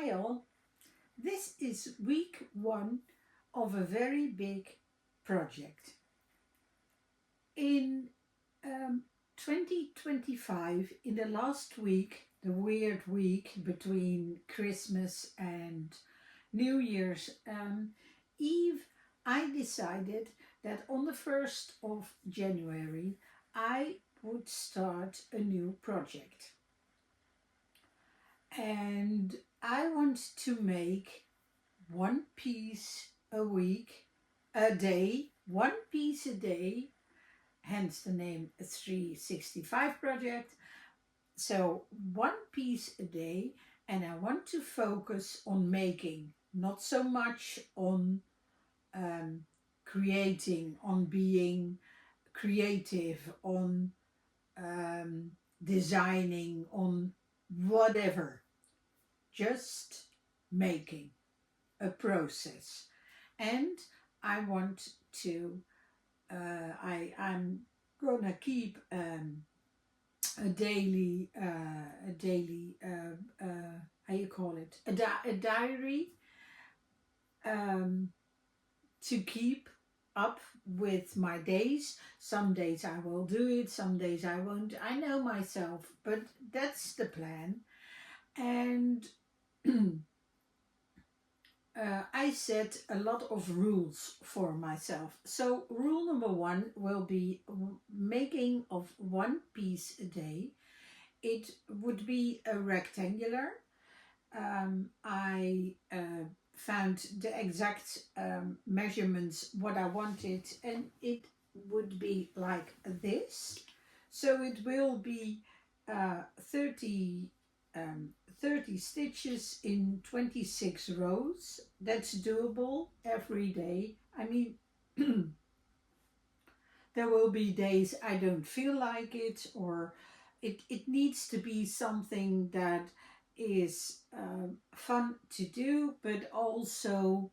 Hi all, this is week 1 of a very big project. In 2025, in the last week, the weird week between Christmas and New Year's Eve, I decided that on the 1st of January I would start a new project. And I want to make one piece a week, a day, one piece a day, hence the name 365 project. So one piece a day, and I want to focus on making, not so much on creating, on being creative, on designing, on whatever, just making, a process. And I want to I'm gonna keep a daily how you call it, a diary, to keep up with my days. Some days I will do it, some days I won't. I know myself, but that's the plan. And I set a lot of rules for myself. So rule number 1 will be making of one piece a day. It would be a rectangular. I found the exact measurements what I wanted, and it would be like this. So it will be 30 stitches in 26 rows. That's doable every day. I mean, there will be days I don't feel like it, or it needs to be something that is fun to do, but also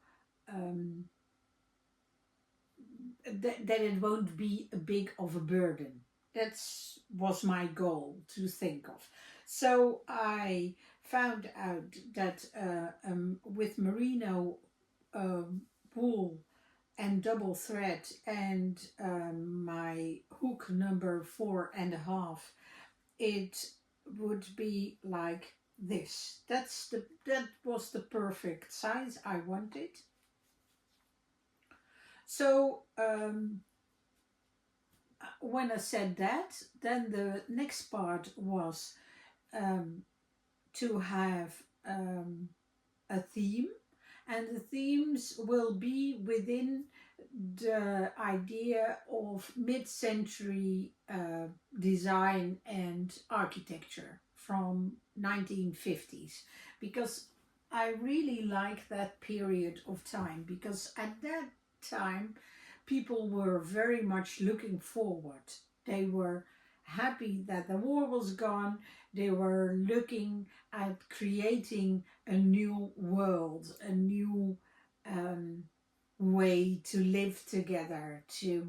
that it won't be a big of a burden. That was my goal to think of. So I found out that with merino wool and double thread and my hook number 4.5, it would be like this. That was the perfect size I wanted. So when I said that, then the next part was to have a theme, and the themes will be within the idea of mid-century design and architecture from 1950s, because I really like that period of time, because at that time people were very much looking forward. They were happy that the war was gone. They were looking at creating a new world, a new way to live together, to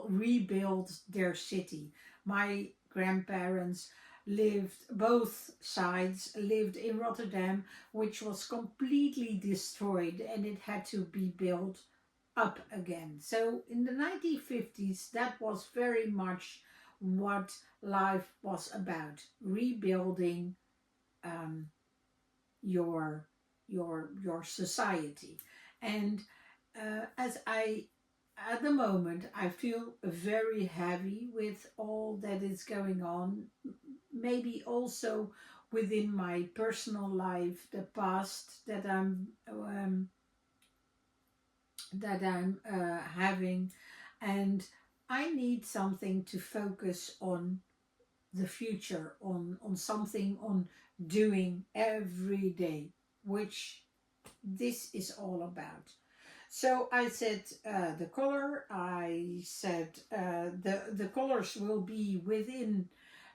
rebuild their city. My grandparents lived, both sides lived in Rotterdam, which was completely destroyed, and it had to be built up again. So in the 1950s, that was very much what life was about: rebuilding your society. And as I at the moment I feel very heavy with all that is going on, maybe also within my personal life, the past that I'm having, and I need something to focus on the future, on something, on doing every day, which this is all about. So I said the color, I said the colors will be within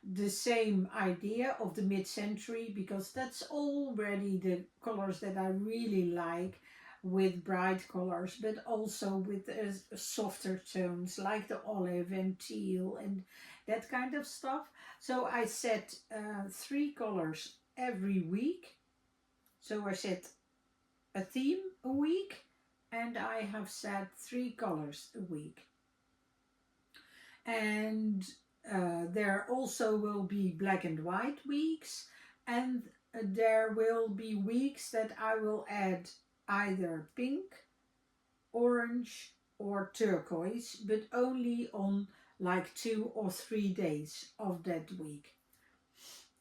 the same idea of the mid-century, because that's already the colors that I really like, with bright colors, but also with softer tones like the olive and teal and that kind of stuff. So I set 3 colors every week, So I said a theme a week, and I have said 3 colors a week. And there also will be black and white weeks, and there will be weeks that I will add either pink, orange or turquoise, but only on like 2 or 3 days of that week.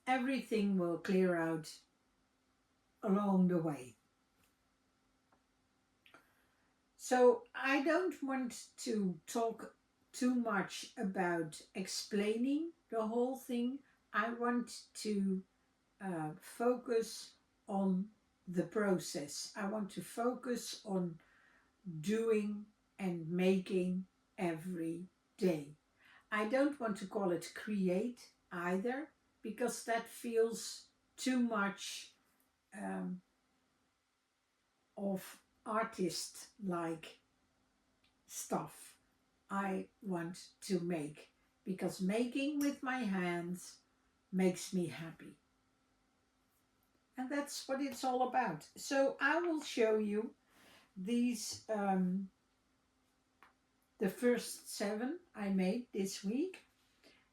Everything will clear out along the way. So I don't want to talk too much about explaining the whole thing. I want to focus on the process. I want to focus on doing and making every day. I don't want to call it create either, because that feels too much of artist-like stuff. I want to make, because making with my hands makes me happy. And that's what it's all about. So I will show you these, the first 7 I made this week.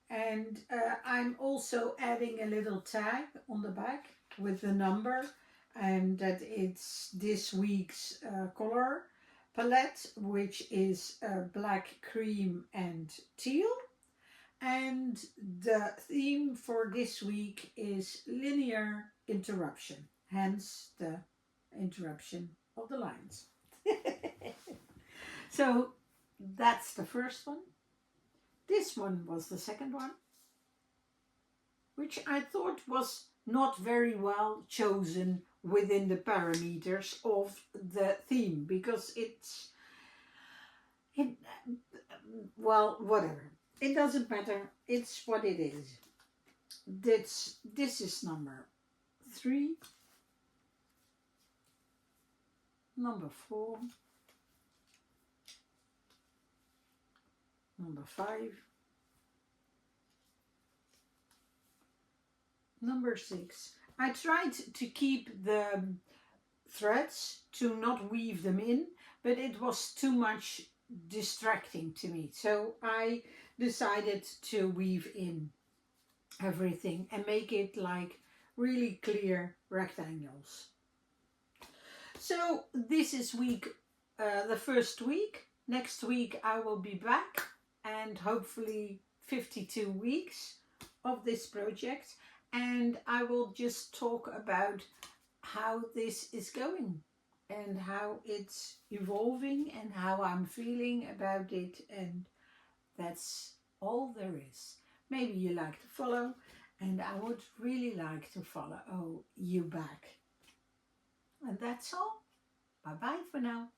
And I'm also adding a little tag on the back with the number, and that it's this week's color palette, which is black, cream and teal. And the theme for this week is linear interruption, hence the interruption of the lines. So that's the first one. This one was the second one, which I thought was not very well chosen within the parameters of the theme, because well, whatever. It doesn't matter. It's what it is. This is number 3, number 4, number 5, number 6. I tried to keep the threads, to not weave them in, but it was too much distracting to me. So I decided to weave in everything and make it like really clear rectangles. So this is the first week. Next week I will be back, and hopefully 52 weeks of this project, and I will just talk about how this is going and how it's evolving and how I'm feeling about it, and that's all there is. Maybe you like to follow, and I would really like to follow you back. And that's all. Bye bye for now.